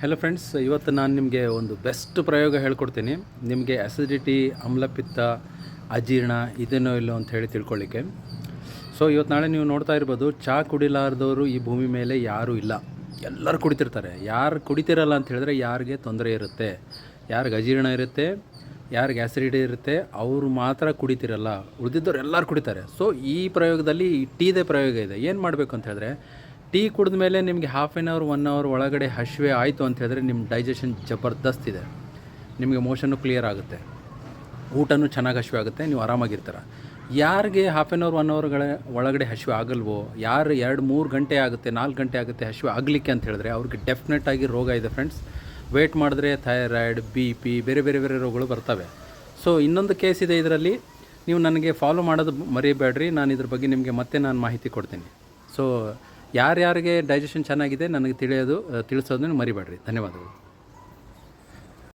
Hello friends, ಇವತ್ತು ನಾನು ನಿಮಗೆ ಒಂದು ಬೆಸ್ಟ್ ಪ್ರಯೋಗ ಹೇಳ್ಕೊಡ್ತೀನಿ. ನಿಮಗೆ ಅಸಿಡಿಟಿ, ಆಮ್ಲಪಿತ್ತ, ಅಜೀರ್ಣ ಇದೇನೋ ಇಲ್ಲೋ ಅಂತ ಹೇಳಿ ತಿಳ್ಕೊಳ್ಳಿಕ್ಕೆ. ಸೊ ಇವತ್ತು ನಾಳೆ ನೀವು ನೋಡ್ತಾ ಇರ್ಬೋದು, ಚಹಾ ಕುಡಿಲಾರ್ದವರು ಈ ಭೂಮಿ ಮೇಲೆ ಯಾರೂ ಇಲ್ಲ. ಎಲ್ಲರೂ ಕುಡಿತಿರ್ತಾರೆ. ಯಾರು ಕುಡಿತಿರಲ್ಲ ಅಂತ ಹೇಳಿದ್ರೆ ಯಾರಿಗೆ ತೊಂದರೆ ಇರುತ್ತೆ, ಯಾರಿಗೆ ಅಜೀರ್ಣ ಇರುತ್ತೆ, ಯಾರಿಗೆ ಆ್ಯಸಿಡಿಟಿ ಇರುತ್ತೆ, ಅವರು ಮಾತ್ರ ಕುಡಿತಿರಲ್ಲ. ಉಳಿದಿದ್ದವ್ರು ಎಲ್ಲರೂ ಕುಡಿತಾರೆ. ಸೊ ಈ ಪ್ರಯೋಗದಲ್ಲಿ ಟೀದೇ ಪ್ರಯೋಗ ಇದೆ. ಏನು ಮಾಡಬೇಕು ಅಂತ ಹೇಳಿದ್ರೆ, ಟೀ ಕುಡಿದ ಮೇಲೆ ನಿಮಗೆ ಹಾಫ್ ಆನ್ ಅವರ್ 1 ಅವರ್ ಒಳಗಡೆ ಹಸಿವೆ ಆಯಿತು ಅಂತ ಹೇಳಿದ್ರೆ ನಿಮ್ಮ ಡೈಜೆಷನ್ ಜಬರ್ದಸ್ತ್ ಇದೆ. ನಿಮಗೆ ಮೋಷನ್ನು ಕ್ಲಿಯರ್ ಆಗುತ್ತೆ, ಊಟನೂ ಚೆನ್ನಾಗಿ ಹಸಿವೆ ಆಗುತ್ತೆ, ನೀವು ಆರಾಮಾಗಿರ್ತೀರ. ಯಾರಿಗೆ ಹಾಫ್ ಆನ್ ಅವರ್ 1 ಅವರ್ಗಳ ಒಳಗಡೆ ಹಸಿವೆ ಆಗಲ್ವೋ, ಯಾರು 2-3 ಗಂಟೆ ಆಗುತ್ತೆ, 4 ಗಂಟೆ ಆಗುತ್ತೆ ಹಸಿವೆ ಆಗಲಿಕ್ಕೆ ಅಂತ ಹೇಳಿದ್ರೆ ಅವ್ರಿಗೆ ಡೆಫಿನೆಟಾಗಿ ರೋಗ ಇದೆ ಫ್ರೆಂಡ್ಸ್. ವೇಟ್ ಮಾಡಿದ್ರೆ ಥೈರಾಯ್ಡ್, BP, ಬೇರೆ ಬೇರೆ ಬೇರೆ ರೋಗಗಳು ಬರ್ತವೆ. ಸೊ ಇನ್ನೊಂದು ಕೇಸ್ ಇದೆ ಇದರಲ್ಲಿ. ನೀವು ನನಗೆ ಫಾಲೋ ಮಾಡೋದು ಮರಿಬೇಡ್ರಿ. ನಾನು ಇದ್ರ ಬಗ್ಗೆ ನಿಮಗೆ ಮತ್ತೆ ಮಾಹಿತಿ ಕೊಡ್ತೀನಿ. ಸೊ ಯಾರ್ಯಾರಿಗೆ ಡೈಜೆಷನ್ ಚೆನ್ನಾಗಿದೆ ನನಗೆ ತಿಳಿಸೋದನ್ನು ಮರಿಬೇಡ್ರಿ. ಧನ್ಯವಾದಗಳು.